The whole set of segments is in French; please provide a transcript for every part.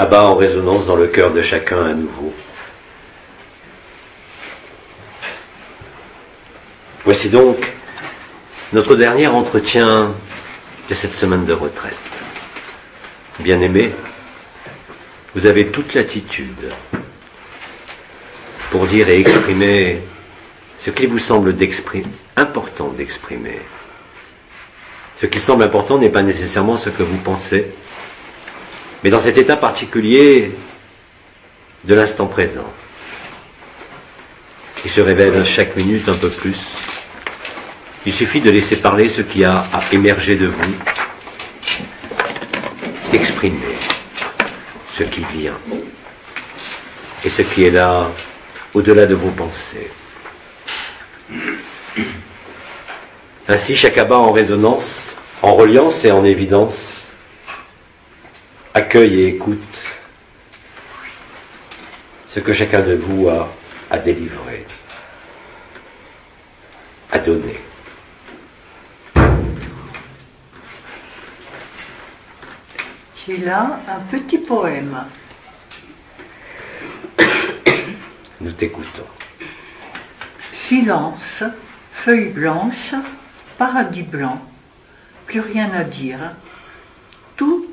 abat en résonance dans le cœur de chacun à nouveau. Voici donc notre dernier entretien de cette semaine de retraite. Bien-aimés, vous avez toute l'attitude pour dire et exprimer ce qu'il vous semble important d'exprimer. Ce qui semble important n'est pas nécessairement ce que vous pensez, mais dans cet état particulier de l'instant présent, qui se révèle chaque minute un peu plus, il suffit de laisser parler ce qui a à émerger de vous, exprimer ce qui vient et ce qui est là au-delà de vos pensées. Ainsi, chaque abat en résonance, en reliance et en évidence, accueille et écoute ce que chacun de vous a à délivrer, à donner. J'ai là un petit poème. Nous t'écoutons. Silence, feuille blanche, paradis blanc, plus rien à dire, tout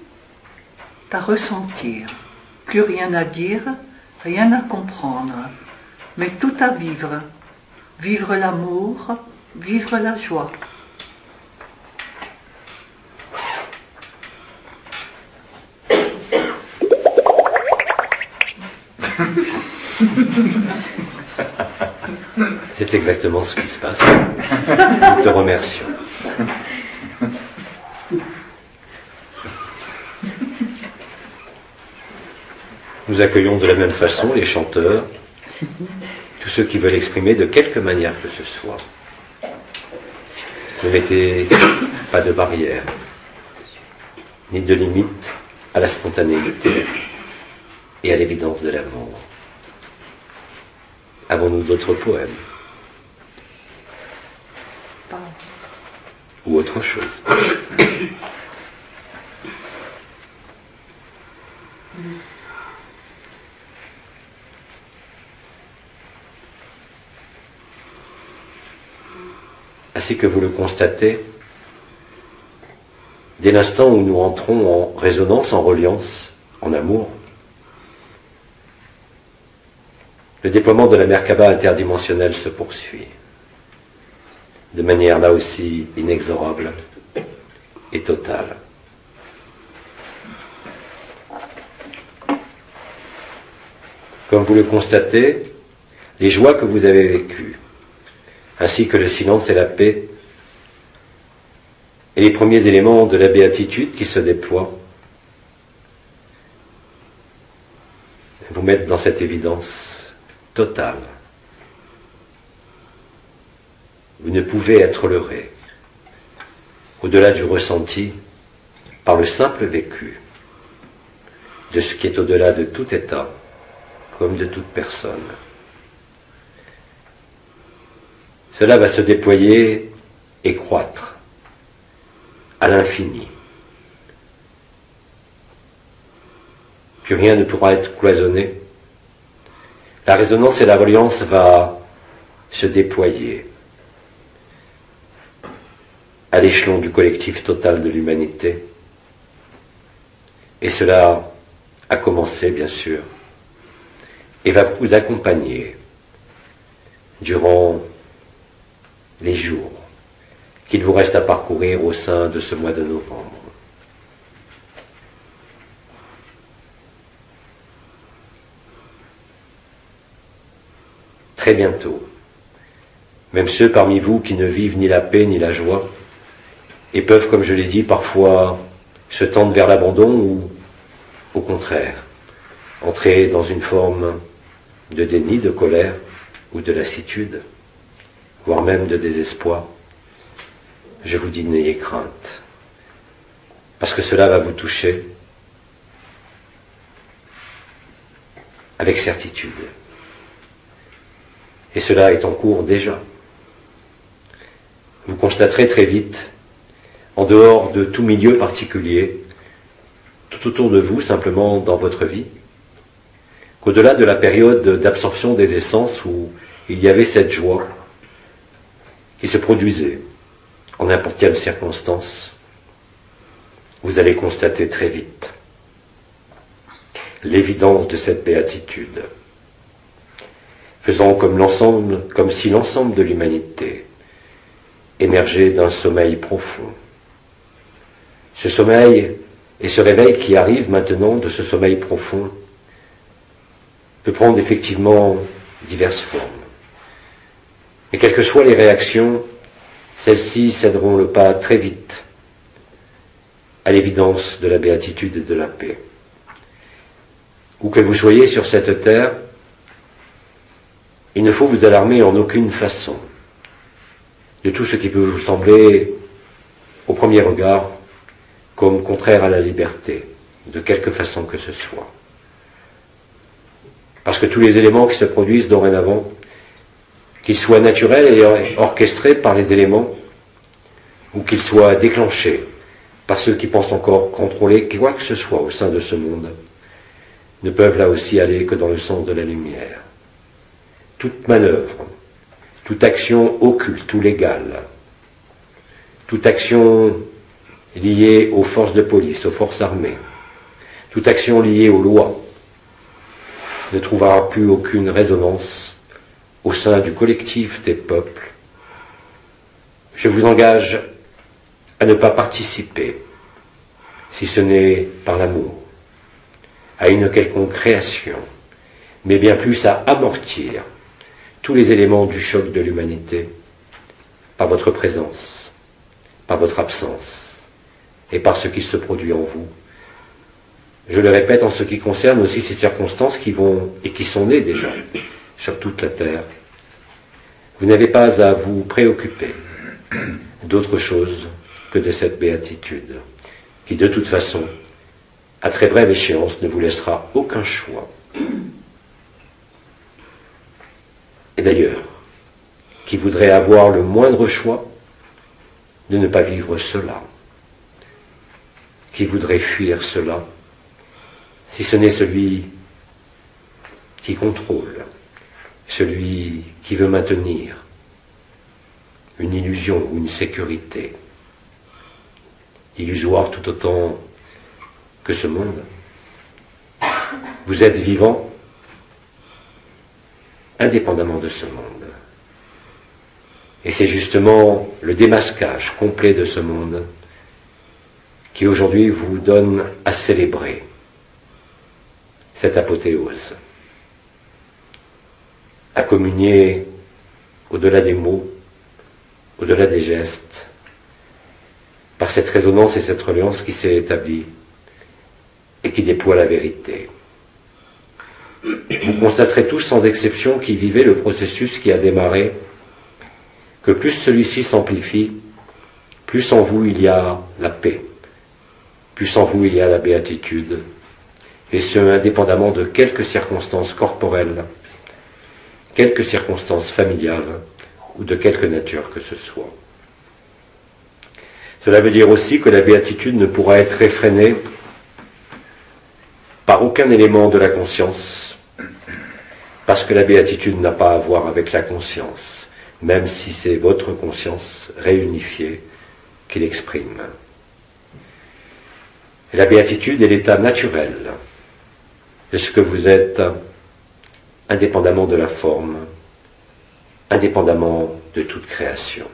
à ressentir, plus rien à dire, rien à comprendre, mais tout à vivre, vivre l'amour, vivre la joie. C'est exactement ce qui se passe. Nous te remercions. Nous accueillons de la même façon les chanteurs, tous ceux qui veulent exprimer de quelque manière que ce soit. Ne mettez pas de barrière, ni de limite à la spontanéité et à l'évidence de l'amour. Avons-nous d'autres poèmes? Ou autre chose? Ainsi que vous le constatez, dès l'instant où nous entrons en résonance, en reliance, en amour, le déploiement de la Merkaba interdimensionnelle se poursuit, de manière là aussi inexorable et totale. Comme vous le constatez, les joies que vous avez vécues, ainsi que le silence et la paix, et les premiers éléments de la béatitude qui se déploient, vous mettent dans cette évidence totale. Vous ne pouvez être leurré, au-delà du ressenti, par le simple vécu de ce qui est au-delà de tout état, comme de toute personne. Cela va se déployer et croître à l'infini. Plus rien ne pourra être cloisonné. La résonance et la reliance va se déployer à l'échelon du collectif total de l'humanité. Et cela a commencé, bien sûr, et va vous accompagner durant les jours qu'il vous reste à parcourir au sein de ce mois de novembre. Très bientôt, même ceux parmi vous qui ne vivent ni la paix ni la joie, et peuvent, comme je l'ai dit, parfois se tendre vers l'abandon ou, au contraire, entrer dans une forme de déni, de colère ou de lassitude, voire même de désespoir, je vous dis, n'ayez crainte, parce que cela va vous toucher avec certitude. Et cela est en cours déjà. Vous constaterez très vite, en dehors de tout milieu particulier, tout autour de vous, simplement dans votre vie, qu'au-delà de la période d'absorption des essences où il y avait cette joie qui se produisait en n'importe quelle circonstance, vous allez constater très vite l'évidence de cette béatitude, faisant comme si l'ensemble de l'humanité émergeait d'un sommeil profond. Ce sommeil et ce réveil qui arrive maintenant de ce sommeil profond peut prendre effectivement diverses formes. Et quelles que soient les réactions, celles-ci céderont le pas très vite à l'évidence de la béatitude et de la paix. Où que vous soyez sur cette terre, il ne faut vous alarmer en aucune façon de tout ce qui peut vous sembler, au premier regard, comme contraire à la liberté, de quelque façon que ce soit. Parce que tous les éléments qui se produisent dorénavant, qu'ils soient naturels et orchestrés par les éléments, ou qu'ils soient déclenchés par ceux qui pensent encore contrôler quoi que ce soit au sein de ce monde, ne peuvent là aussi aller que dans le sens de la lumière. Toute manœuvre, toute action occulte ou légale, toute action liée aux forces de police, aux forces armées, toute action liée aux lois, ne trouvera plus aucune résonance au sein du collectif des peuples. Je vous engage à ne pas participer, si ce n'est par l'amour, à une quelconque création, mais bien plus à amortir tous les éléments du choc de l'humanité par votre présence, par votre absence et par ce qui se produit en vous. Je le répète en ce qui concerne aussi ces circonstances qui vont et qui sont nées déjà sur toute la terre. Vous n'avez pas à vous préoccuper d'autre chose que de cette béatitude qui de toute façon, à très brève échéance, ne vous laissera aucun choix. Et d'ailleurs, qui voudrait avoir le moindre choix de ne pas vivre cela, qui voudrait fuir cela, si ce n'est celui qui contrôle, celui qui veut maintenir une illusion ou une sécurité, illusoire tout autant que ce monde. Vous êtes vivant indépendamment de ce monde. Et c'est justement le démasquage complet de ce monde qui aujourd'hui vous donne à célébrer cette apothéose, à communier au-delà des mots, au-delà des gestes, par cette résonance et cette reliance qui s'est établie et qui déploie la vérité. Vous constaterez tous sans exception qui vivez le processus qui a démarré, que plus celui-ci s'amplifie, plus en vous il y a la paix, plus en vous il y a la béatitude, et ce indépendamment de quelques circonstances corporelles, quelques circonstances familiales ou de quelque nature que ce soit. Cela veut dire aussi que la béatitude ne pourra être réfrénée par aucun élément de la conscience, parce que la béatitude n'a pas à voir avec la conscience, même si c'est votre conscience réunifiée qui l'exprime. Et la béatitude est l'état naturel de ce que vous êtes, indépendamment de la forme, indépendamment de toute création.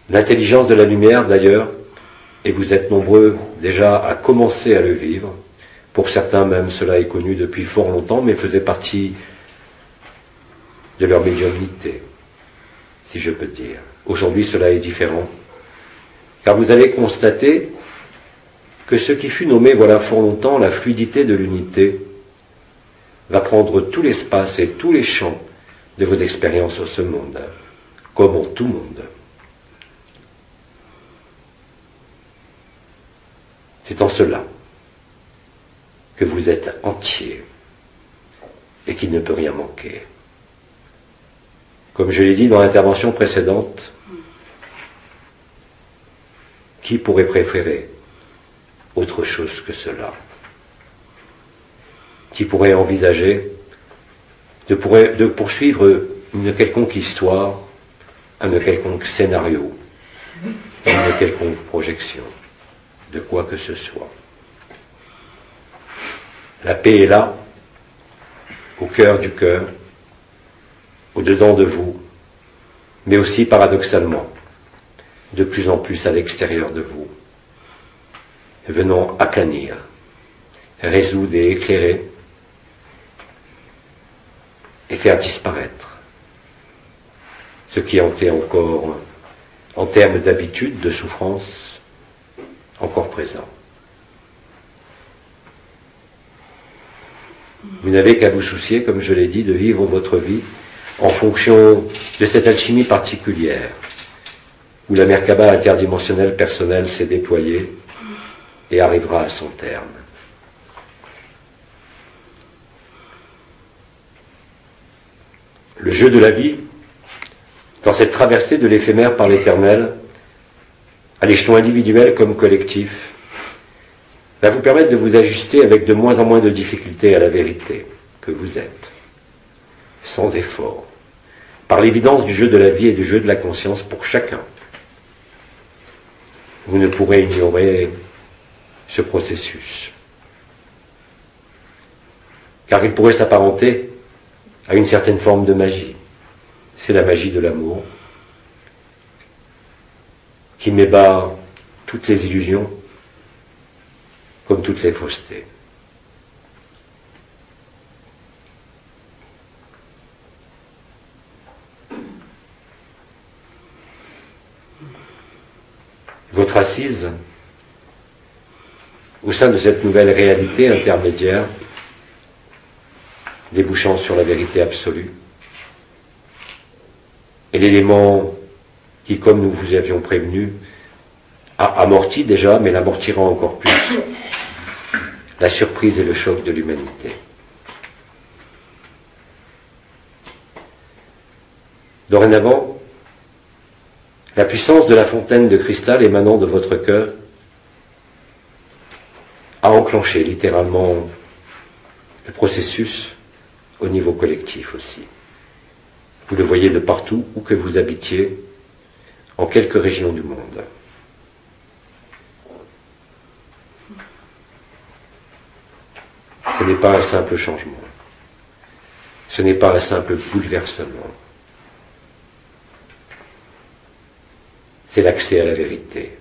L'intelligence de la lumière, d'ailleurs, et vous êtes nombreux déjà à commencer à le vivre, pour certains même cela est connu depuis fort longtemps, mais faisait partie de leur médiumnité, si je peux dire. Aujourd'hui, cela est différent, car vous allez constater que ce qui fut nommé voilà fort longtemps la fluidité de l'unité va prendre tout l'espace et tous les champs de vos expériences sur ce monde, comme en tout monde. C'est en cela que vous êtes entier et qu'il ne peut rien manquer. Comme je l'ai dit dans l'intervention précédente, qui pourrait préférer autre chose que cela? Qui pourrait envisager de poursuivre une quelconque histoire, un quelconque scénario, une quelconque projection, de quoi que ce soit? La paix est là, au cœur du cœur, au-dedans de vous, mais aussi paradoxalement, de plus en plus à l'extérieur de vous, venant aplanir, résoudre et éclairer, et faire disparaître ce qui était encore, en termes d'habitude, de souffrance, encore présent. Vous n'avez qu'à vous soucier, comme je l'ai dit, de vivre votre vie en fonction de cette alchimie particulière, où la Merkaba interdimensionnelle personnelle s'est déployée et arrivera à son terme. Le jeu de la vie, dans cette traversée de l'éphémère par l'éternel, à l'échelon individuel comme collectif, va vous permettre de vous ajuster avec de moins en moins de difficultés à la vérité que vous êtes, sans effort, par l'évidence du jeu de la vie et du jeu de la conscience pour chacun. Vous ne pourrez ignorer ce processus, car il pourrait s'apparenter à une certaine forme de magie. C'est la magie de l'amour qui m'ébat toutes les illusions comme toutes les faussetés. Votre assise au sein de cette nouvelle réalité intermédiaire débouchant sur la vérité absolue et l'élément qui, comme nous vous avions prévenu, a amorti déjà, mais l'amortira encore plus, la surprise et le choc de l'humanité. Dorénavant, la puissance de la fontaine de cristal émanant de votre cœur a enclenché littéralement le processus au niveau collectif aussi. Vous le voyez de partout où que vous habitiez, en quelques régions du monde. Ce n'est pas un simple changement. Ce n'est pas un simple bouleversement. C'est l'accès à la vérité.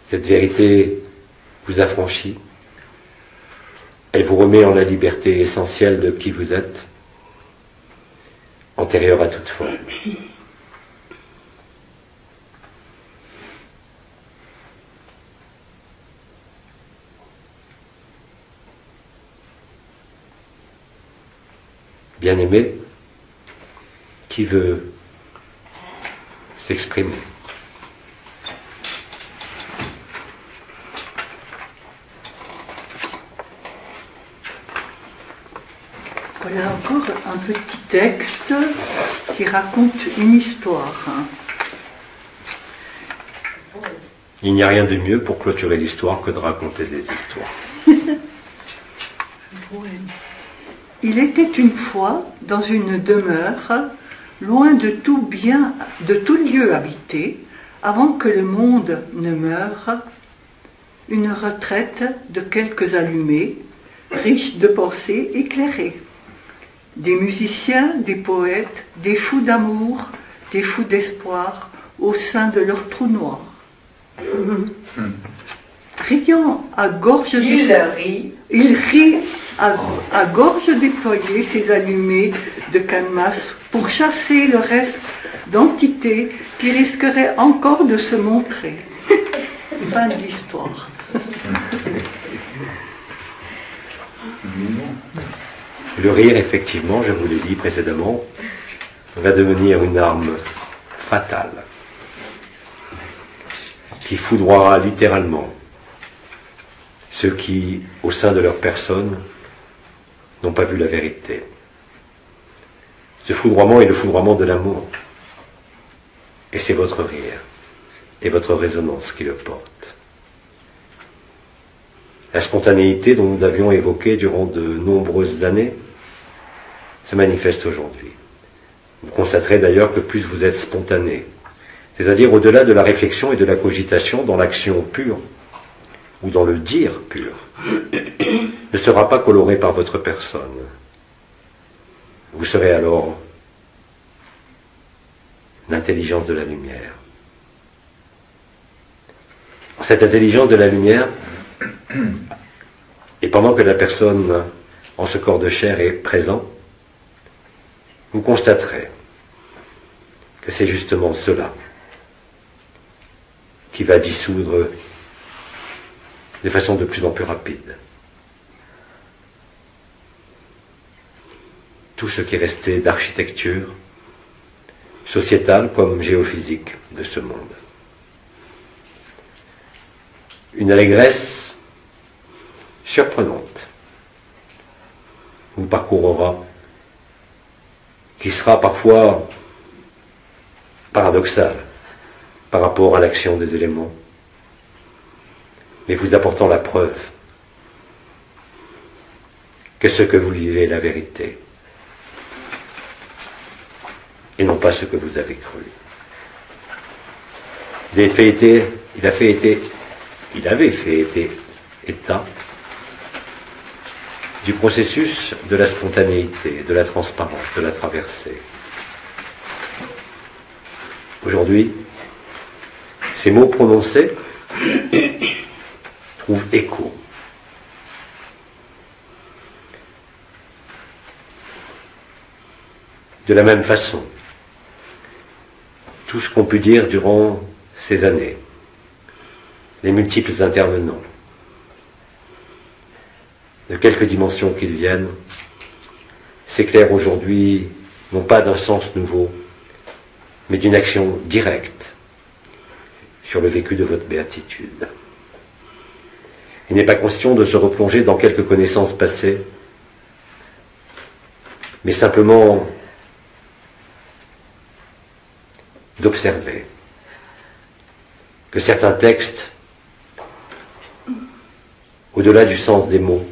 Cette vérité vous affranchit. Elle vous remet en la liberté essentielle de qui vous êtes, antérieure à toute forme. Bien-aimé, qui veut s'exprimer? Voilà encore un petit texte qui raconte une histoire. Il n'y a rien de mieux pour clôturer l'histoire que de raconter des histoires. Il était une fois dans une demeure, loin de tout bien, de tout lieu habité, avant que le monde ne meure, une retraite de quelques allumés, riche de pensées éclairées. Des musiciens, des poètes, des fous d'amour, des fous d'espoir, au sein de leur trou noir. Riant à gorge déployée, il rit à gorge déployée ses allumés de canmas pour chasser le reste d'entités qui risqueraient encore de se montrer. Fin de l'histoire. Le rire, effectivement, je vous l'ai dit précédemment, va devenir une arme fatale qui foudroiera littéralement ceux qui, au sein de leur personne, n'ont pas vu la vérité. Ce foudroiement est le foudroiement de l'amour. Et c'est votre rire et votre résonance qui le porte. La spontanéité dont nous avions évoqué durant de nombreuses années se manifeste aujourd'hui. Vous constaterez d'ailleurs que plus vous êtes spontané, c'est-à-dire au-delà de la réflexion et de la cogitation, dans l'action pure, ou dans le dire pur, ne sera pas coloré par votre personne. Vous serez alors l'intelligence de la lumière. Cette intelligence de la lumière, et pendant que la personne en ce corps de chair est présent, vous constaterez que c'est justement cela qui va dissoudre de façon de plus en plus rapide tout ce qui est resté d'architecture sociétale comme géophysique de ce monde. Une allégresse surprenante vous parcourra, qui sera parfois paradoxale par rapport à l'action des éléments, mais vous apportant la preuve que ce que vous vivez est la vérité, et non pas ce que vous avez cru. Il avait fait état du processus de la spontanéité, de la transparence, de la traversée. Aujourd'hui, ces mots prononcés trouvent écho. De la même façon, tout ce qu'on peut dire durant ces années, les multiples intervenants, de quelque dimension qu'ils viennent, s'éclairent aujourd'hui non pas d'un sens nouveau, mais d'une action directe sur le vécu de votre béatitude. Il n'est pas question de se replonger dans quelques connaissances passées, mais simplement d'observer que certains textes, au-delà du sens des mots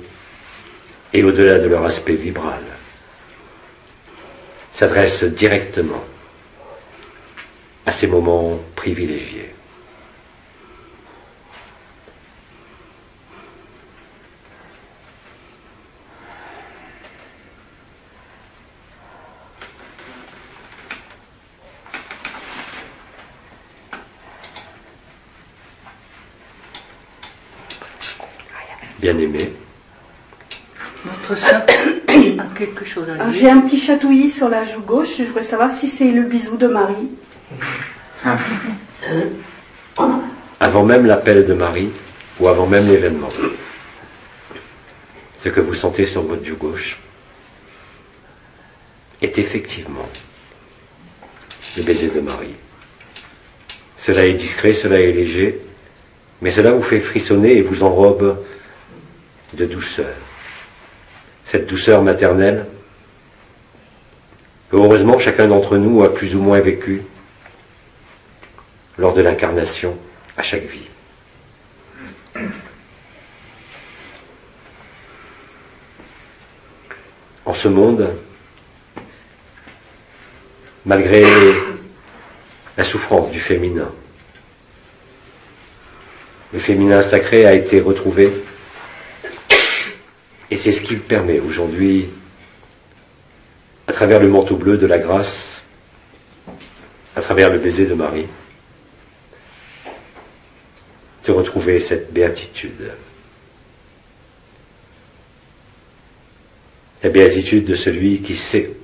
et au-delà de leur aspect vibral, s'adressent directement à ces moments privilégiés. Bien-aimé, Notre saint a quelque chose à dire. J'ai un petit chatouillis sur la joue gauche. Je voudrais savoir si c'est le bisou de Marie. avant même l'appel de Marie ou avant même l'événement, ce que vous sentez sur votre joue gauche est effectivement le baiser de Marie. Cela est discret, cela est léger, mais cela vous fait frissonner et vous enrobe de douceur. Cette douceur maternelle, que heureusement chacun d'entre nous a plus ou moins vécu lors de l'incarnation à chaque vie. En ce monde, malgré la souffrance du féminin, le féminin sacré a été retrouvé. Et c'est ce qui permet aujourd'hui, à travers le manteau bleu de la grâce, à travers le baiser de Marie, de retrouver cette béatitude. La béatitude de celui qui sait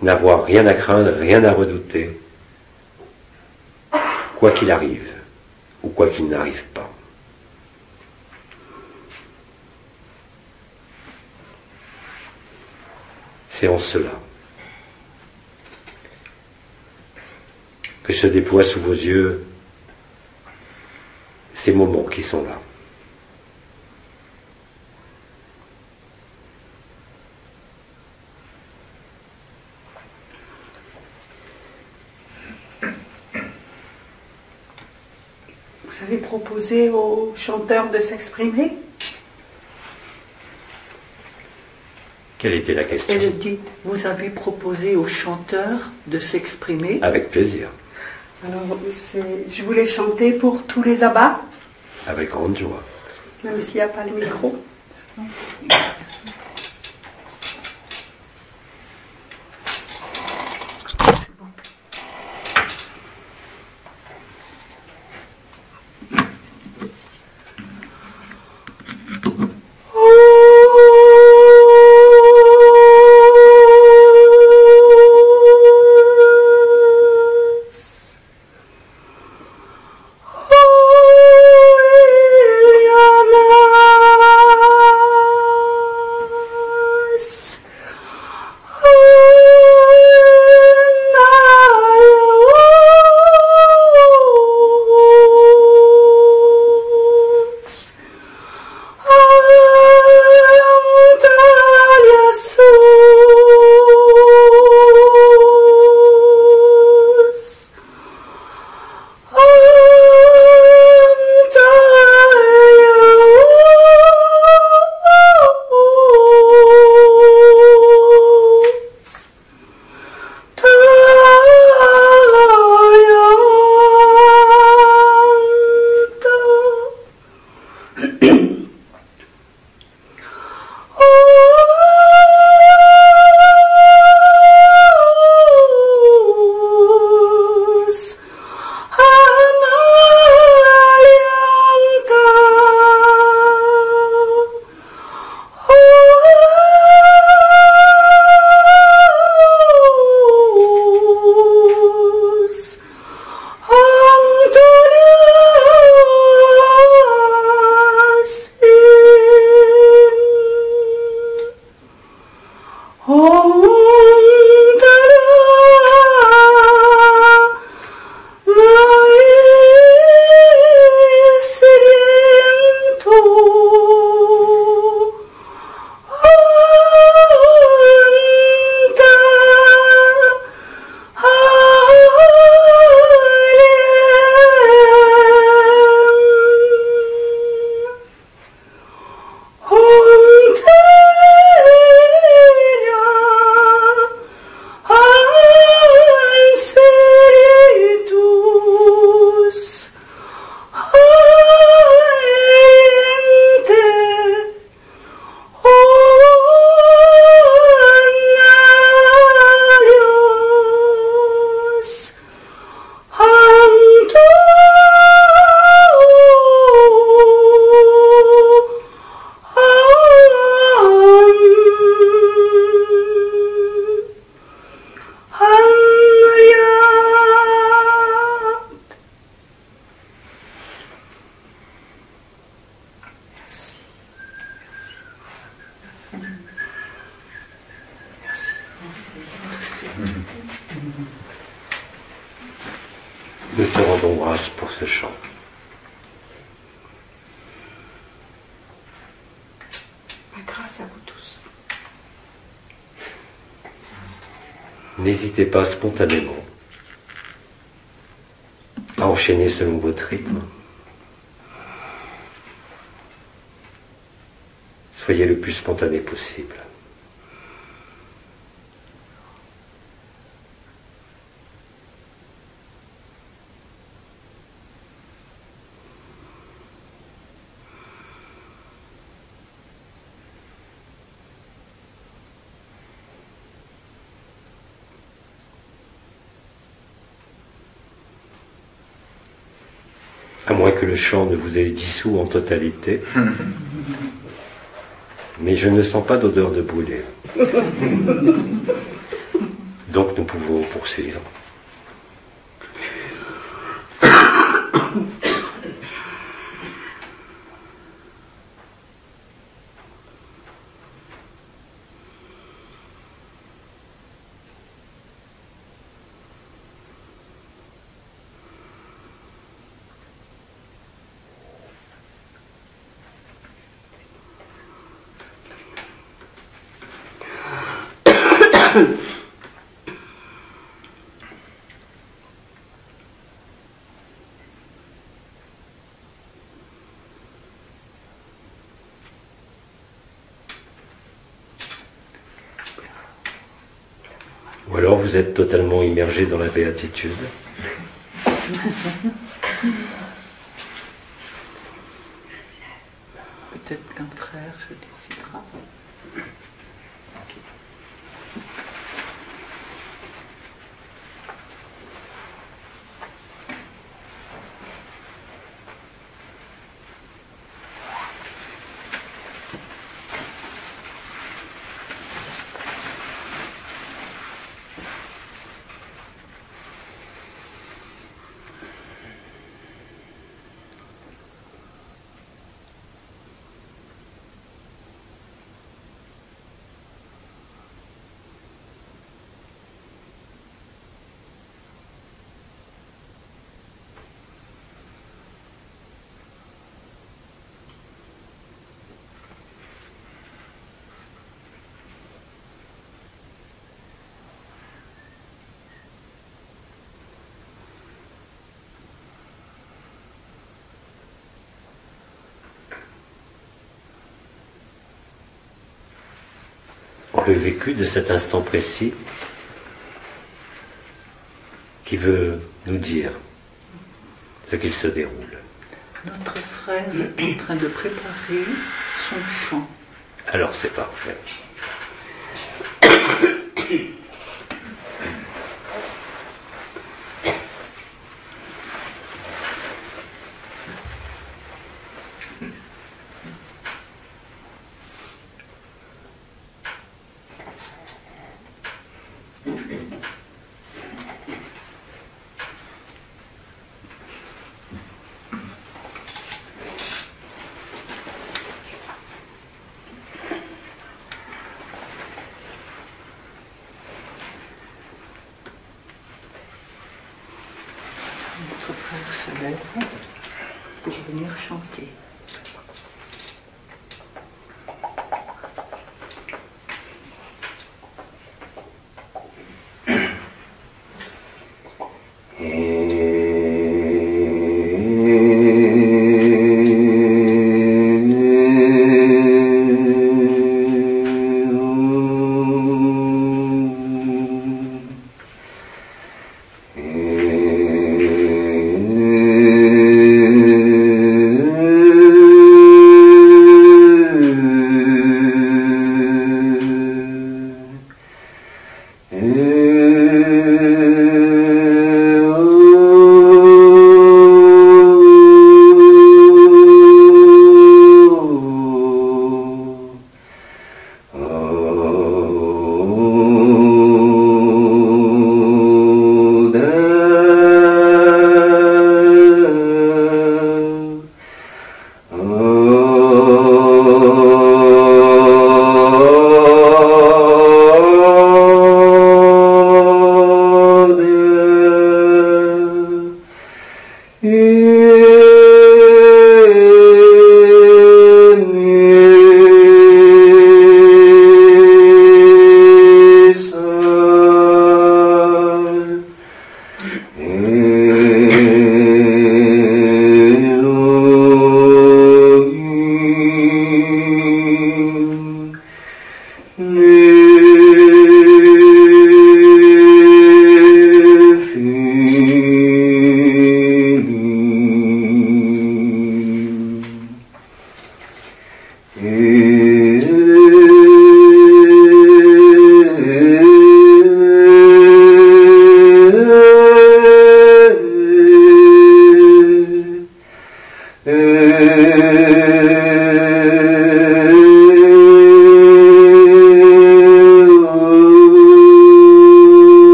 n'avoir rien à craindre, rien à redouter, quoi qu'il arrive ou quoi qu'il n'arrive pas. C'est en cela que se déploient sous vos yeux ces moments qui sont là. Vous avez proposé aux chanteurs de s'exprimer? Quelle était la question? Elle dit, vous avez proposé aux chanteurs de s'exprimer? Avec plaisir. Alors, je voulais chanter pour tous les abats, Avec grande joie. même s'il n'y a pas le micro. Nous te rendons grâce pour ce chant. Grâce à vous tous. N'hésitez pas spontanément à enchaîner selon votre rythme. Soyez le plus spontané possible. À moins que le chant ne vous ait dissous en totalité. Mais je ne sens pas d'odeur de brûlé. Donc nous pouvons poursuivre. vous êtes totalement immergé dans la béatitude. Peut-être qu'un frère se décidera. Le vécu de cet instant précis qui veut nous dire ce qu'il se déroule. Notre frère est en train de préparer son chant. Alors c'est parfait. Notre frère se lève pour venir chanter.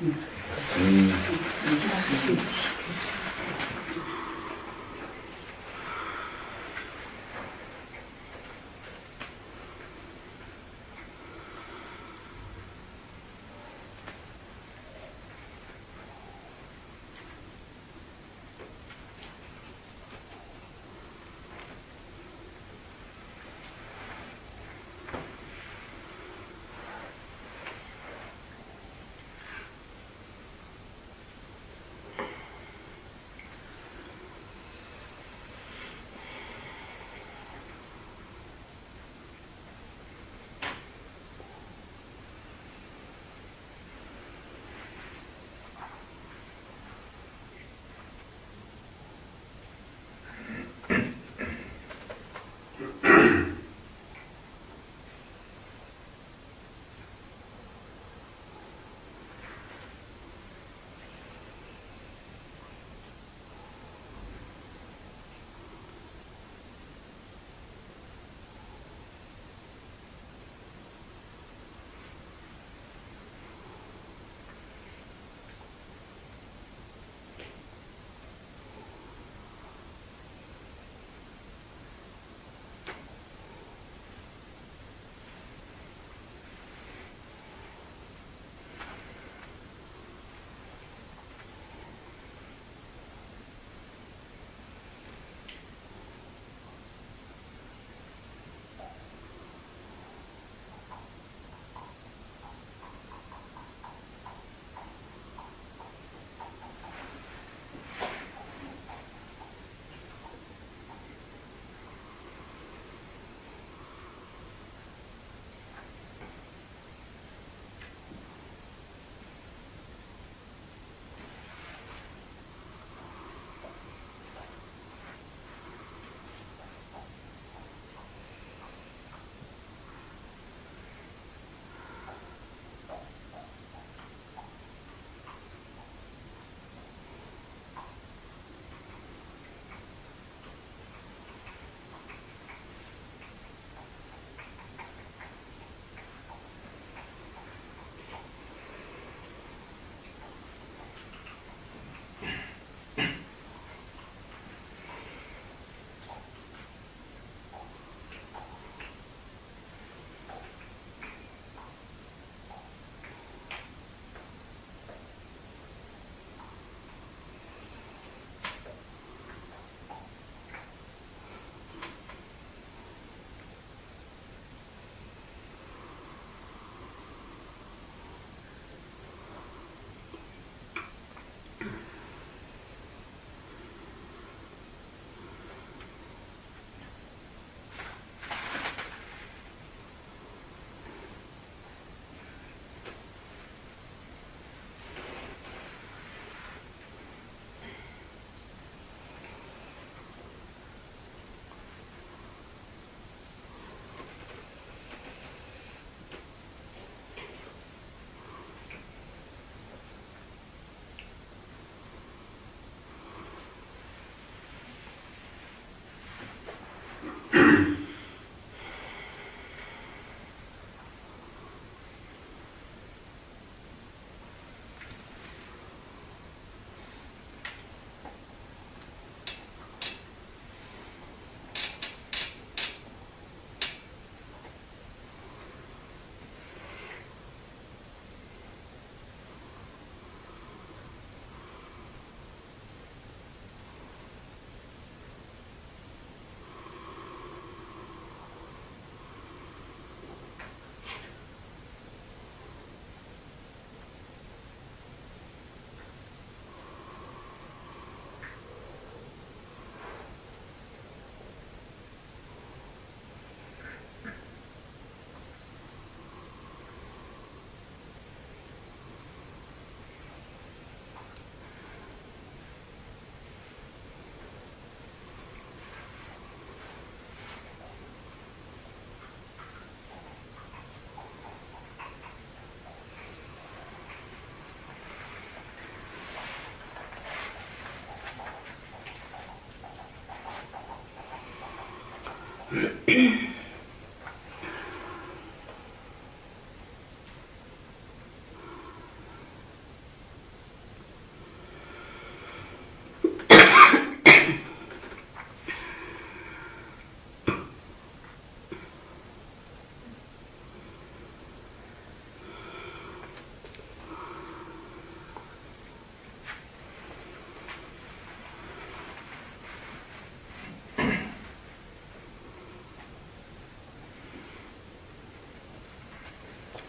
Merci. Merci.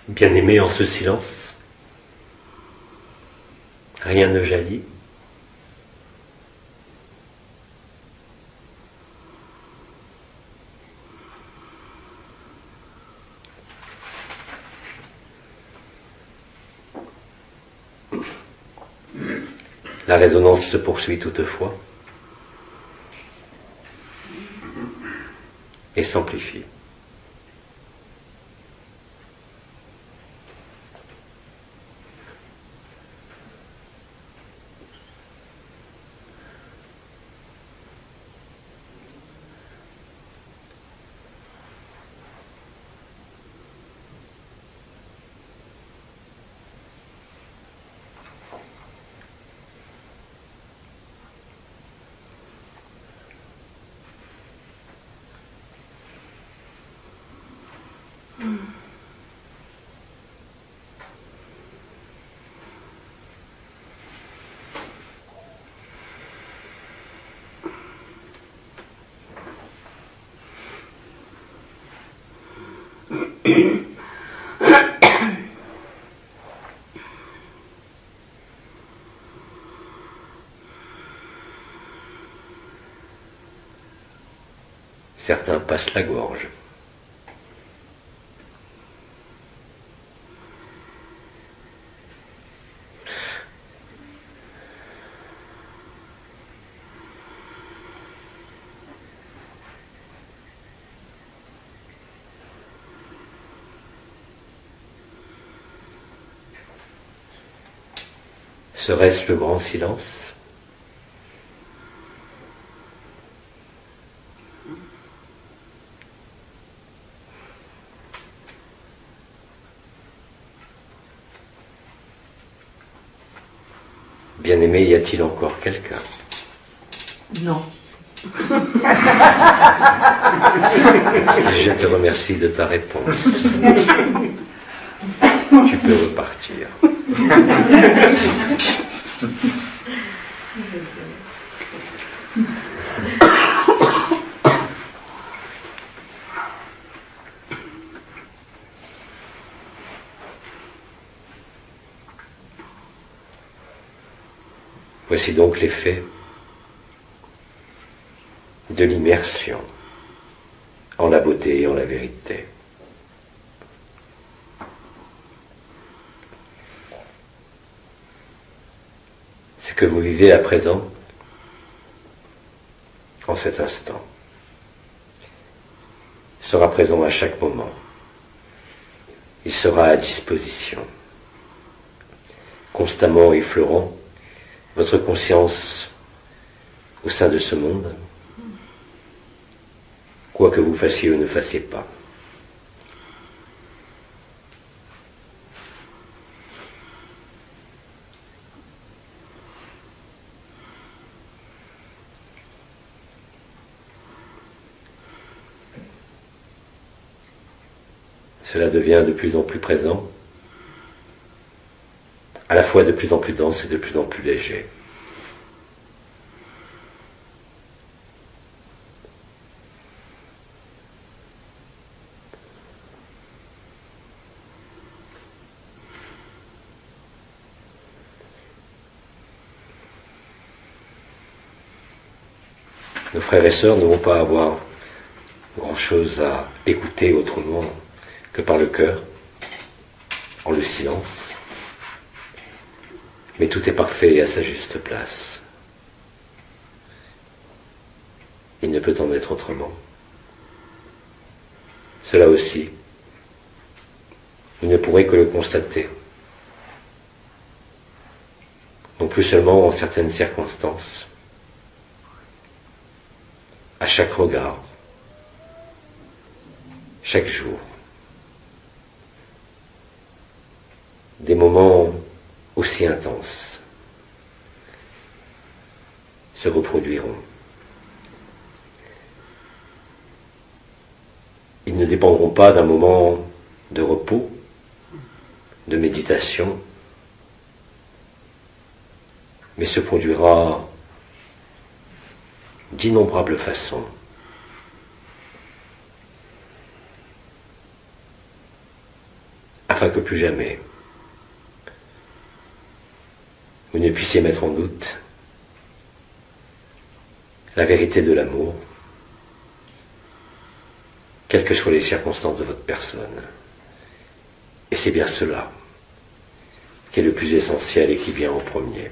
Bien-aimé, en ce silence, rien ne jaillit. La résonance se poursuit toutefois et s'amplifie. Certains passent la gorge. Serait-ce le grand silence ? Bien-aimé, y a-t-il encore quelqu'un ? Non. Je te remercie de ta réponse. Tu peux repartir. Voici donc l'effet de l'immersion en la beauté et en la vérité. Ce que vous vivez à présent, en cet instant, sera présent à chaque moment. Il sera à disposition, constamment effleurant votre conscience au sein de ce monde, quoi que vous fassiez ou ne fassiez pas. Cela devient de plus en plus présent, à la fois de plus en plus dense et de plus en plus léger. Nos frères et sœurs ne vont pas avoir grand-chose à écouter autrement que par le cœur, en le silence. Mais tout est parfait et à sa juste place. Il ne peut en être autrement. Cela aussi, vous ne pourrez que le constater. Non plus seulement en certaines circonstances, à chaque regard, chaque jour. Des moments aussi intenses se reproduiront. Ils ne dépendront pas d'un moment de repos, de méditation, mais se produira d'innombrables façons. afin que plus jamais vous ne puissiez mettre en doute la vérité de l'amour, quelles que soient les circonstances de votre personne. Et c'est bien cela qui est le plus essentiel et qui vient en premier.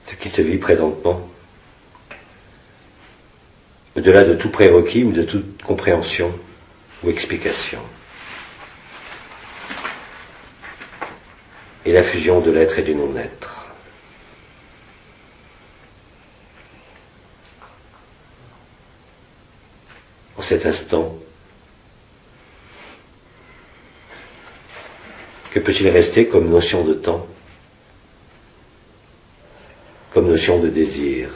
Ce qui se vit présentement, au-delà de tout prérequis ou de toute compréhension ou explication, est la fusion de l'être et du non-être. En cet instant, que peut-il rester comme notion de temps, comme notion de désir,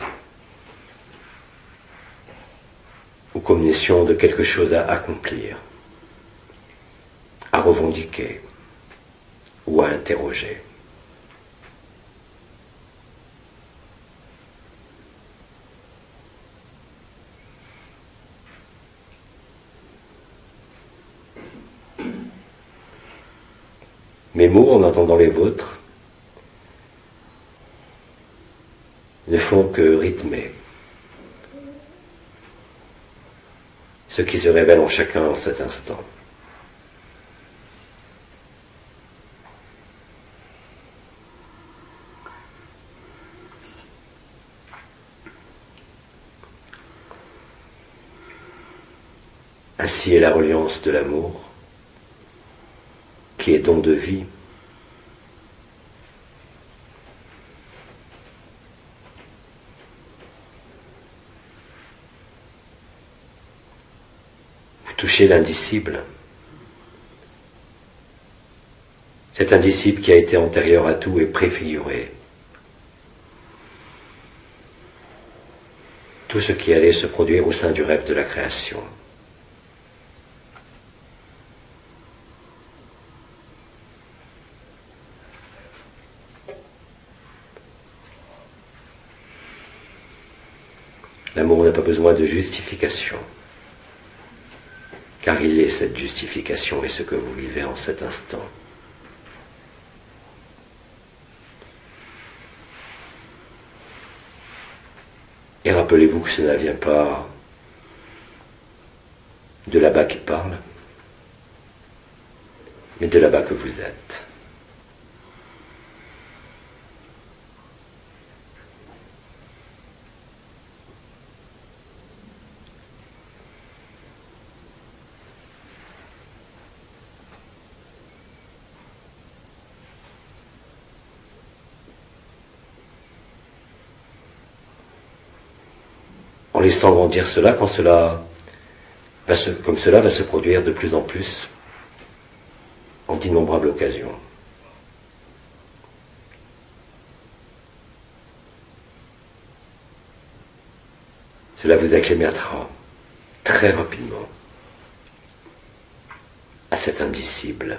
ou comme notion de quelque chose à accomplir, à revendiquer ou à interroger? Mes mots, en entendant les vôtres, ne font que rythmer ce qui se révèle en chacun en cet instant. Ainsi est la reliance de l'amour, qui est don de vie, toucher l'indicible. Cet indicible qui a été antérieur à tout et préfiguré. Tout ce qui allait se produire au sein du rêve de la création. L'amour n'a pas besoin de justification. Car il est cette justification et ce que vous vivez en cet instant. Et rappelez-vous que cela ne vient pas de là-bas qui parle, mais de là-bas que vous êtes. En laissant grandir cela, comme cela va se produire de plus en plus en d'innombrables occasions. Cela vous acclimatera très rapidement à cet indicible.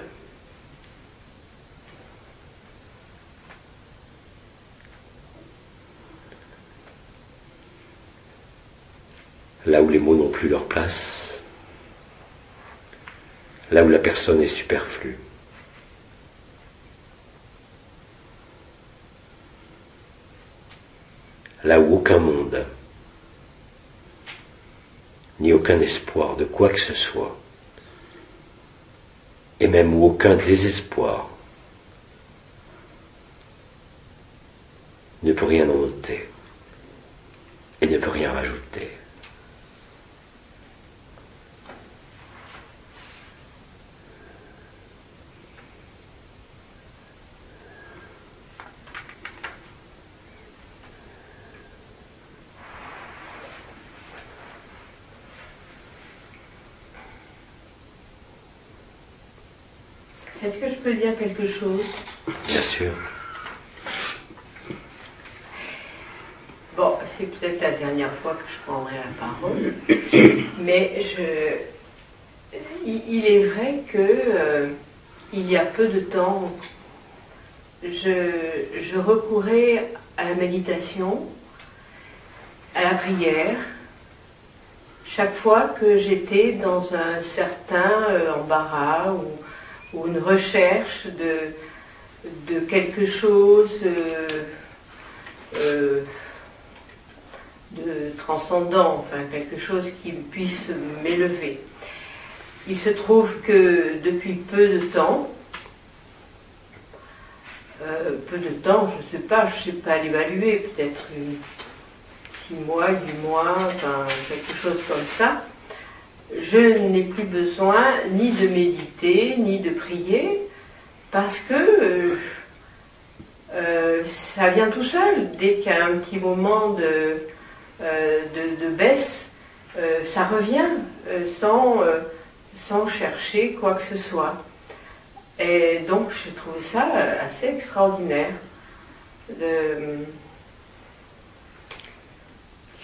Là où les mots n'ont plus leur place, là où la personne est superflue. Là où aucun monde, ni aucun espoir de quoi que ce soit, et même où aucun désespoir ne peut rien en ôter et ne peut rien rajouter. Est-ce que je peux dire quelque chose? Bien sûr. Bon, c'est peut-être la dernière fois que je prendrai la parole, mais il est vrai que il y a peu de temps, je recourais à la méditation, à la prière, chaque fois que j'étais dans un certain embarras ou une recherche de quelque chose de transcendant, enfin quelque chose qui puisse m'élever. Il se trouve que depuis peu de temps, je ne sais pas l'évaluer, peut-être 6 mois, 8 mois, enfin, quelque chose comme ça, je n'ai plus besoin ni de méditer, ni de prier, parce que ça vient tout seul. Dès qu'il y a un petit moment de baisse, ça revient sans chercher quoi que ce soit. Et donc je trouve ça assez extraordinaire. Je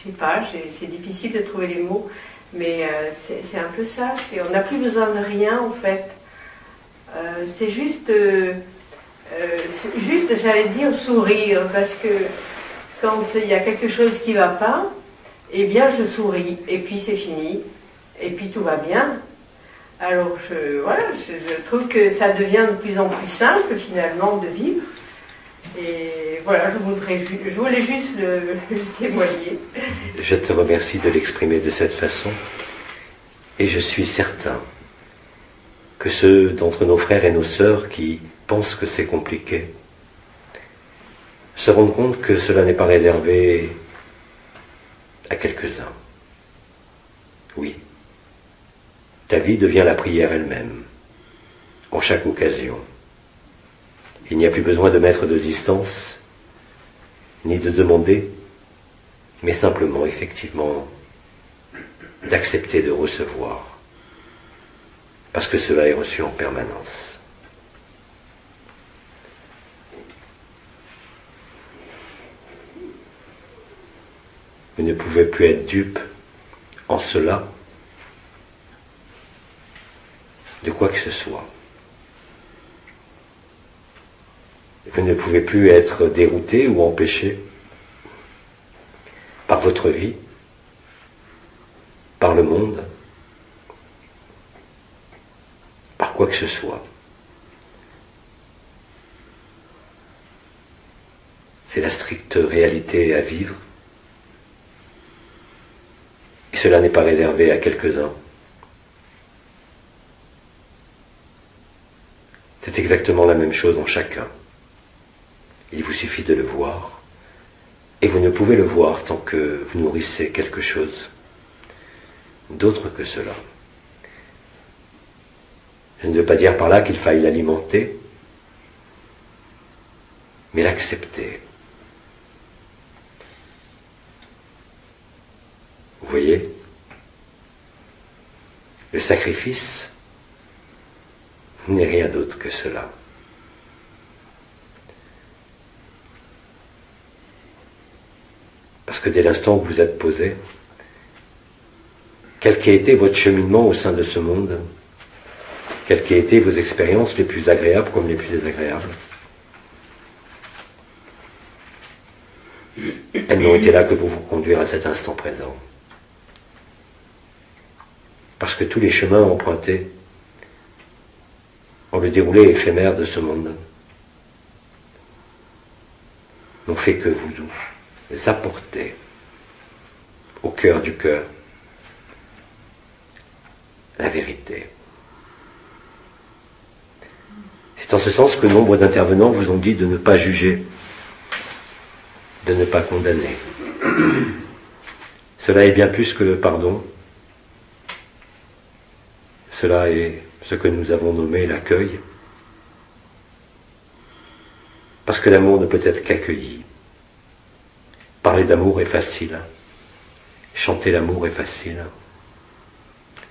sais pas, c'est difficile de trouver les mots, mais c'est un peu ça. On n'a plus besoin de rien en fait. C'est juste, j'allais dire sourire, parce que quand il y a quelque chose qui ne va pas, eh bien je souris, et puis c'est fini, et puis tout va bien. Alors je trouve que ça devient de plus en plus simple finalement de vivre. Et voilà, je voulais juste le témoigner. Je te remercie de l'exprimer de cette façon. Et je suis certain que ceux d'entre nos frères et nos sœurs qui pensent que c'est compliqué se rendent compte que cela n'est pas réservé à quelques-uns. Oui, ta vie devient la prière elle-même, en chaque occasion. Il n'y a plus besoin de mettre de distance, ni de demander, mais simplement, effectivement, d'accepter de recevoir, parce que cela est reçu en permanence. Vous ne pouvez plus être dupe en cela de quoi que ce soit. Vous ne pouvez plus être dérouté ou empêché par votre vie, par le monde, par quoi que ce soit. C'est la stricte réalité à vivre. Et cela n'est pas réservé à quelques-uns. C'est exactement la même chose en chacun. Il vous suffit de le voir, et vous ne pouvez le voir tant que vous nourrissez quelque chose d'autre que cela. Je ne veux pas dire par là qu'il faille l'alimenter, mais l'accepter. Vous voyez, le sacrifice n'est rien d'autre que cela. Parce que dès l'instant où vous êtes posé, quel qu'ait été votre cheminement au sein de ce monde, quelles qu'aient été vos expériences les plus agréables comme les plus désagréables, elles n'ont été là que pour vous conduire à cet instant présent. Parce que tous les chemins empruntés dans le déroulé éphémère de ce monde n'ont fait que vous apporter au cœur du cœur la vérité. C'est en ce sens que nombre d'intervenants vous ont dit de ne pas juger, de ne pas condamner. Cela est bien plus que le pardon. Cela est ce que nous avons nommé l'accueil. Parce que l'amour ne peut être qu'accueilli. Parler d'amour est facile. Chanter l'amour est facile.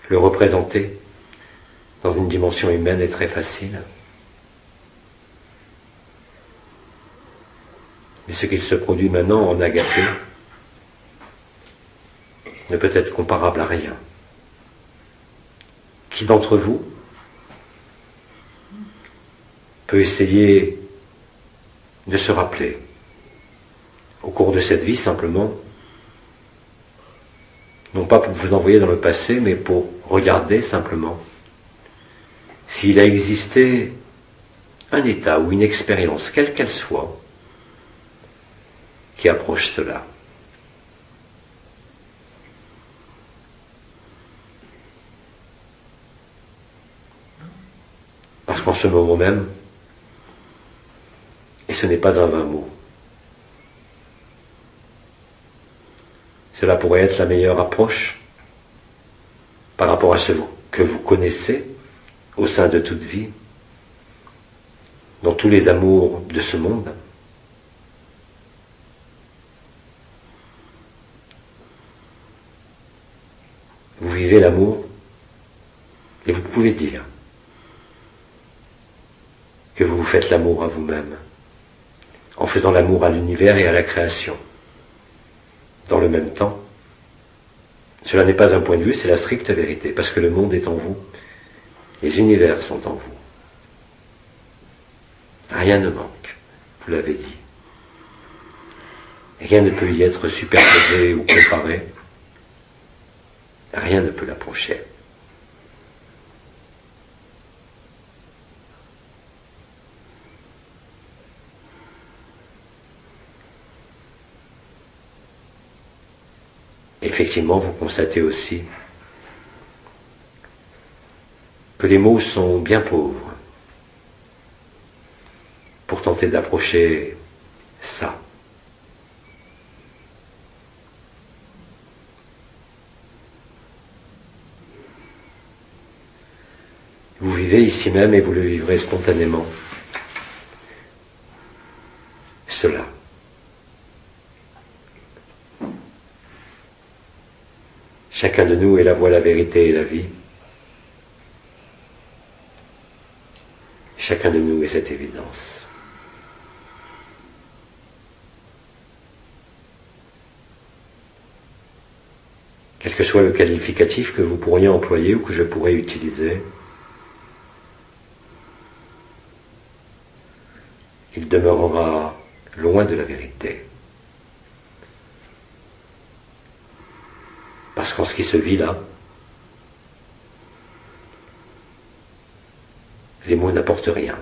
Le représenter dans une dimension humaine est très facile. Mais ce qu'il se produit maintenant en agapé, ne peut être comparable à rien. Qui d'entre vous peut essayer de se rappeler, au cours de cette vie simplement, non pas pour vous envoyer dans le passé, mais pour regarder simplement s'il a existé un état ou une expérience, quelle qu'elle soit, qui approche cela. Parce qu'en ce moment même, et ce n'est pas un vain mot, cela pourrait être la meilleure approche par rapport à ce que vous connaissez au sein de toute vie, dans tous les amours de ce monde. Vous vivez l'amour et vous pouvez dire que vous vous faites l'amour à vous-même, en faisant l'amour à l'univers et à la création. Dans le même temps, cela n'est pas un point de vue, c'est la stricte vérité, parce que le monde est en vous, les univers sont en vous. Rien ne manque, vous l'avez dit. Rien ne peut y être superposé ou comparé. Rien ne peut l'approcher. Effectivement, vous constatez aussi que les mots sont bien pauvres pour tenter d'approcher ça. Vous vivez ici même et vous le vivrez spontanément. Cela. Chacun de nous est la voie, la vérité et la vie. Chacun de nous est cette évidence. Quel que soit le qualificatif que vous pourriez employer ou que je pourrais utiliser, il demeurera loin de la vérité. Parce qu'en ce qui se vit là, les mots n'apportent rien.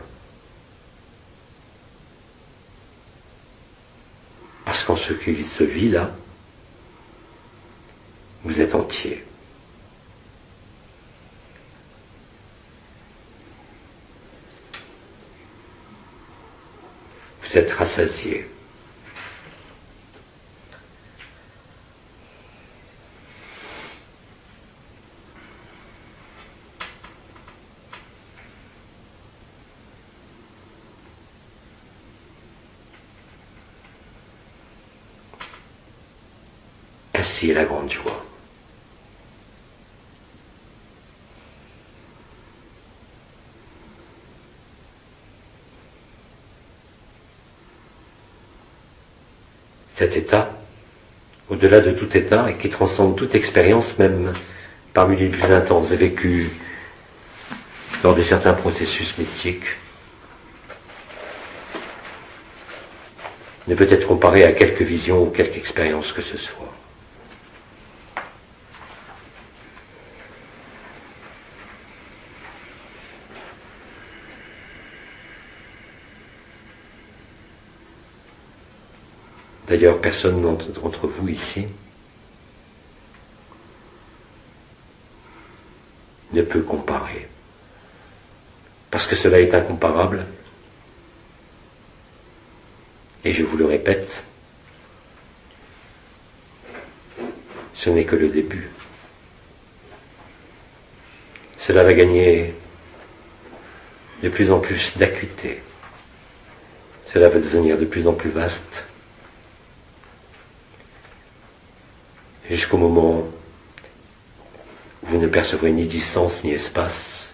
Parce qu'en ce qui se vit là, vous êtes entier. Vous êtes rassasié. Ainsi est la grande joie. Cet état, au-delà de tout état et qui transcende toute expérience, même parmi les plus intenses vécues lors de certains processus mystiques, ne peut être comparé à quelque vision ou quelque expérience que ce soit. D'ailleurs, personne d'entre vous ici ne peut comparer. Parce que cela est incomparable. Et je vous le répète, ce n'est que le début. Cela va gagner de plus en plus d'acuité. Cela va devenir de plus en plus vaste. Jusqu'au moment où vous ne percevrez ni distance, ni espace,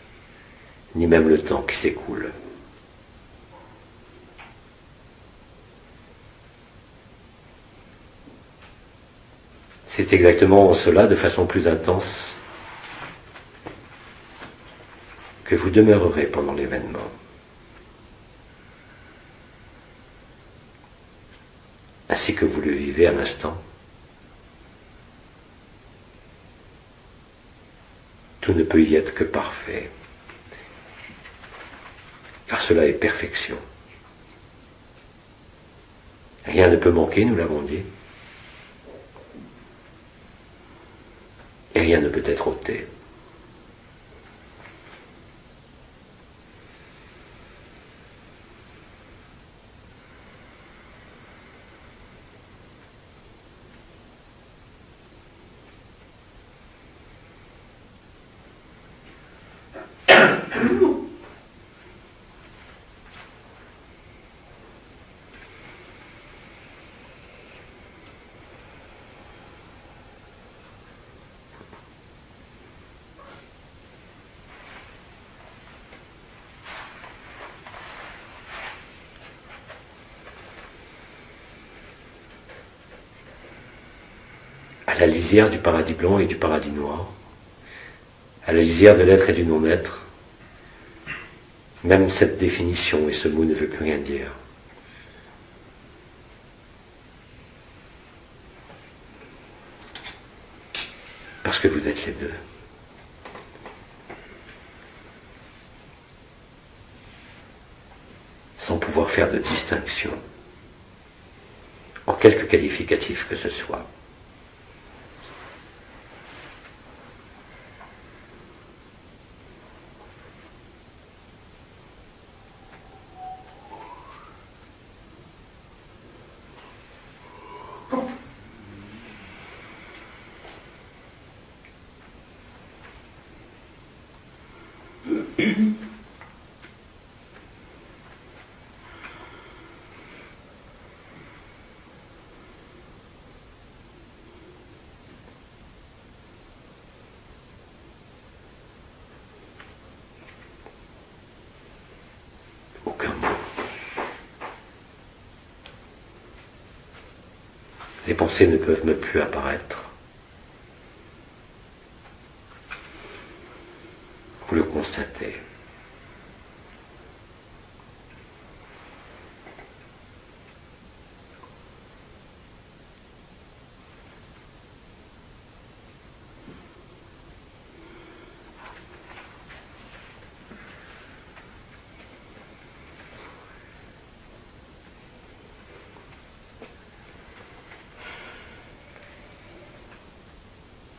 ni même le temps qui s'écoule. C'est exactement cela, de façon plus intense, que vous demeurerez pendant l'événement. Ainsi que vous le vivez à l'instant. Tout ne peut y être que parfait, car cela est perfection. Rien ne peut manquer, nous l'avons dit, et rien ne peut être ôté. À la lisière du paradis blanc et du paradis noir, à la lisière de l'être et du non-être, même cette définition et ce mot ne veut plus rien dire. Parce que vous êtes les deux. Sans pouvoir faire de distinction, en quelque qualificatif que ce soit. Aucun mot. Les pensées ne peuvent même plus apparaître. Vous le constatez.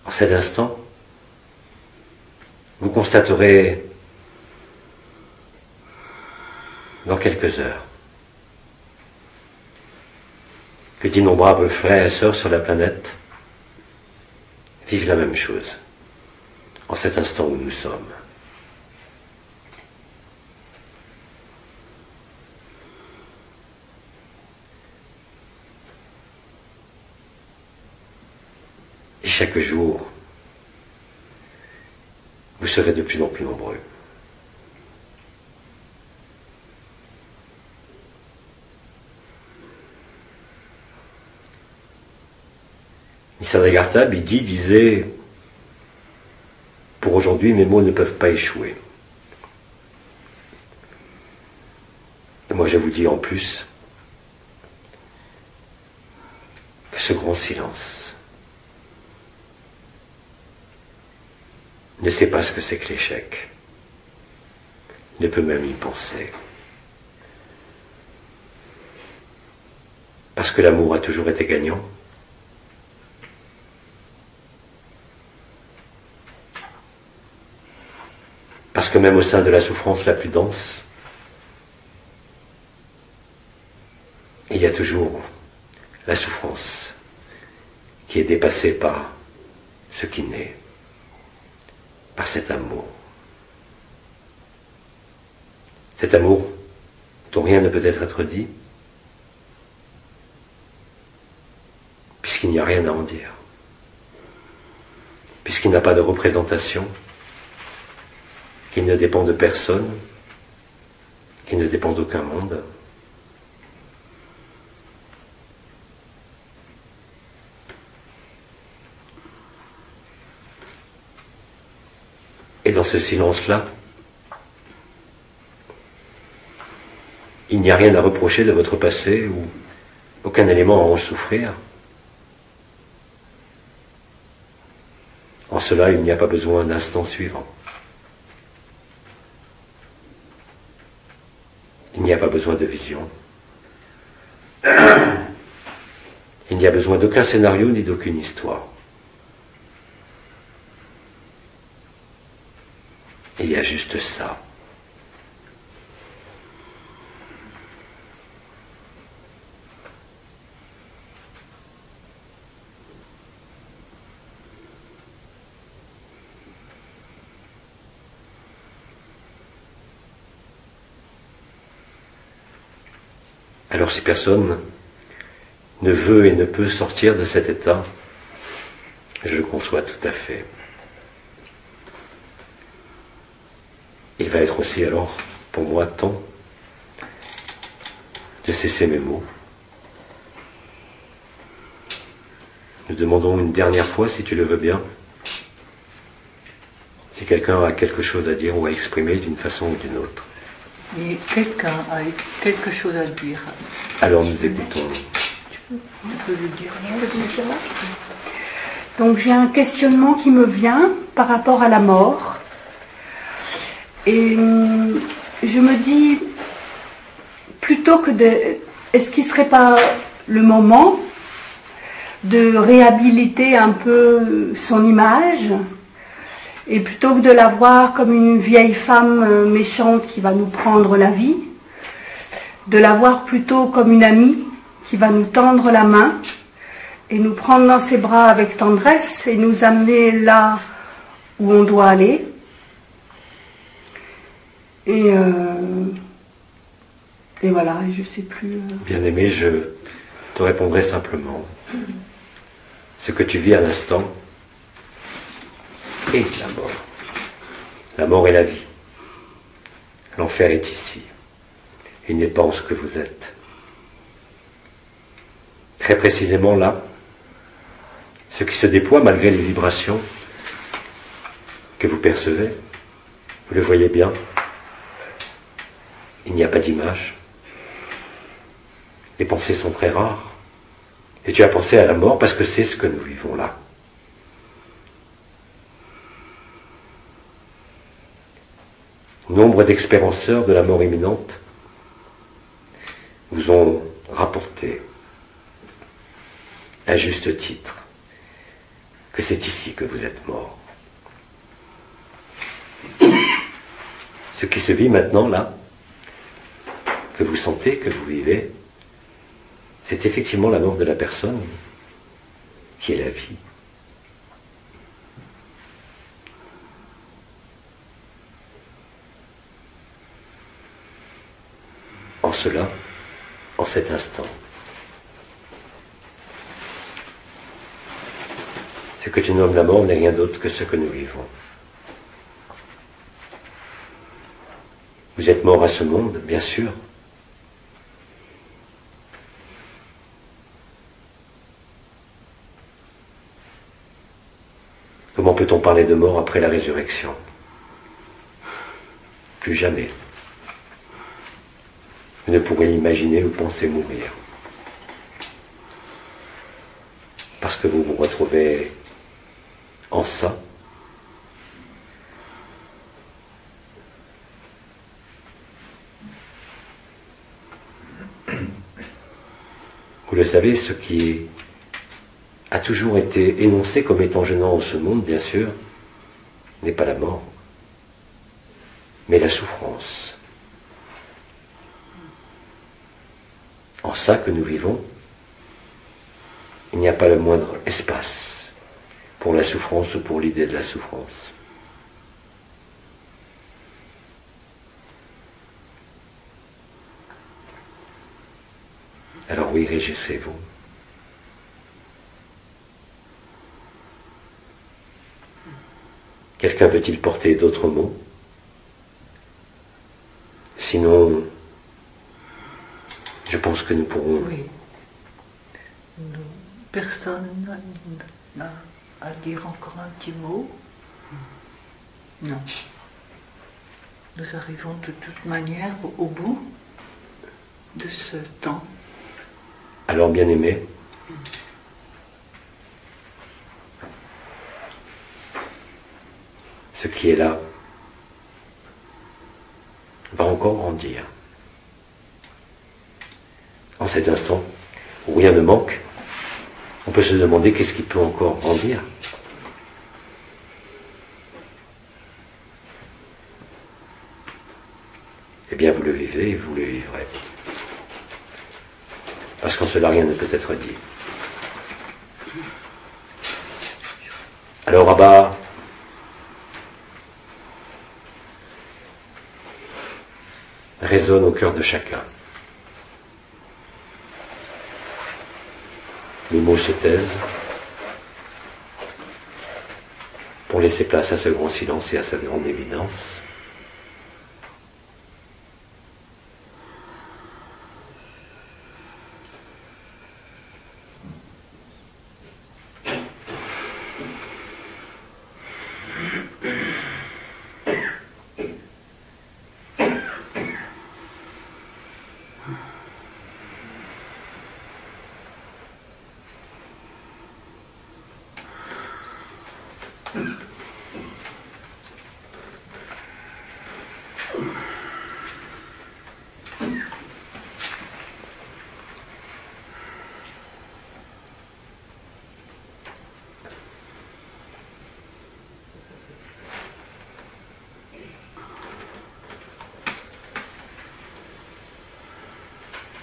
En cet instant, vous constaterez dans quelques heures que d'innombrables frères et sœurs sur la planète vivent la même chose en cet instant où nous sommes. Et chaque jour, vous serez de plus en plus nombreux. Nisargadatta Bidi disait « Pour aujourd'hui, mes mots ne peuvent pas échouer. » Et moi, je vous dis en plus que ce grand silence ne sait pas ce que c'est que l'échec, ne peut même y penser. Parce que l'amour a toujours été gagnant. Parce que même au sein de la souffrance la plus dense, il y a toujours la souffrance qui est dépassée par ce qui naît, par cet amour. Cet amour dont rien ne peut être dit, puisqu'il n'y a rien à en dire, puisqu'il n'a pas de représentation, qu'il ne dépend de personne, qu'il ne dépend d'aucun monde. ce silence-là, il n'y a rien à reprocher de votre passé ou aucun élément à en souffrir. En cela, il n'y a pas besoin d'instant suivant. Il n'y a pas besoin de vision. Il n'y a besoin d'aucun scénario ni d'aucune histoire. Il y a juste ça. Alors si personne ne veut et ne peut sortir de cet état, je le conçois tout à fait. Il va être aussi alors, pour moi, temps de cesser mes mots. Nous demandons une dernière fois, si tu le veux bien, si quelqu'un a quelque chose à dire ou à exprimer d'une façon ou d'une autre. Et quelqu'un a quelque chose à dire. Alors nous écoutons. Tu peux le dire. Donc j'ai un questionnement qui me vient par rapport à la mort. Et je me dis, plutôt que de... Est-ce qu'il ne serait pas le moment de réhabiliter un peu son image, et plutôt que de la voir comme une vieille femme méchante qui va nous prendre la vie, de la voir plutôt comme une amie qui va nous tendre la main et nous prendre dans ses bras avec tendresse et nous amener là où on doit aller. Et voilà, je ne sais plus... Bien-aimé, je te répondrai simplement. Ce que tu vis à l'instant est la mort. La mort est la vie. L'enfer est ici. Il n'est pas en ce que vous êtes. Très précisément là, ce qui se déploie malgré les vibrations que vous percevez, vous le voyez bien, il n'y a pas d'image. Les pensées sont très rares. Et tu as pensé à la mort parce que c'est ce que nous vivons là. Nombre d'expérienceurs de la mort imminente vous ont rapporté, à juste titre, que c'est ici que vous êtes mort. Ce qui se vit maintenant là, que vous sentez, que vous vivez, c'est effectivement la mort de la personne qui est la vie. En cela, en cet instant, ce que tu nommes la mort n'est rien d'autre que ce que nous vivons. Vous êtes mort à ce monde, bien sûr. Comment peut-on parler de mort après la résurrection? Plus jamais. Vous ne pourrez imaginer ou penser mourir. Parce que vous vous retrouvez en ça. Vous le savez, ce qui a toujours été énoncé comme étant gênant en ce monde, bien sûr, n'est pas la mort, mais la souffrance. En ça que nous vivons, il n'y a pas le moindre espace pour la souffrance ou pour l'idée de la souffrance. Alors oui, réjouissez-vous. Quelqu'un veut-il porter d'autres mots? Sinon, je pense que nous pourrons... Oui. Personne n'a à dire encore un petit mot? Non. nous arrivons de toute manière au bout de ce temps. Alors, bien-aimés, ce qui est là va encore grandir. En cet instant où rien ne manque, on peut se demander qu'est-ce qui peut encore grandir. Eh bien, vous le vivez et vous le vivrez. Parce qu'en cela, rien ne peut être dit. Alors, Abba, résonne au cœur de chacun. Les mots se taisent pour laisser place à ce grand silence et à cette grande évidence.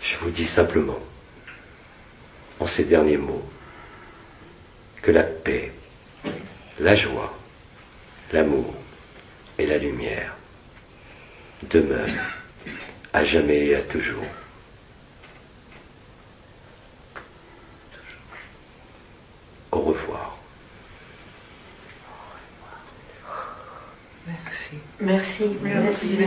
Je vous dis simplement, en ces derniers mots, que la paix, la joie, l'amour et la lumière demeurent à jamais et à toujours. Au revoir. Merci. Merci. Merci.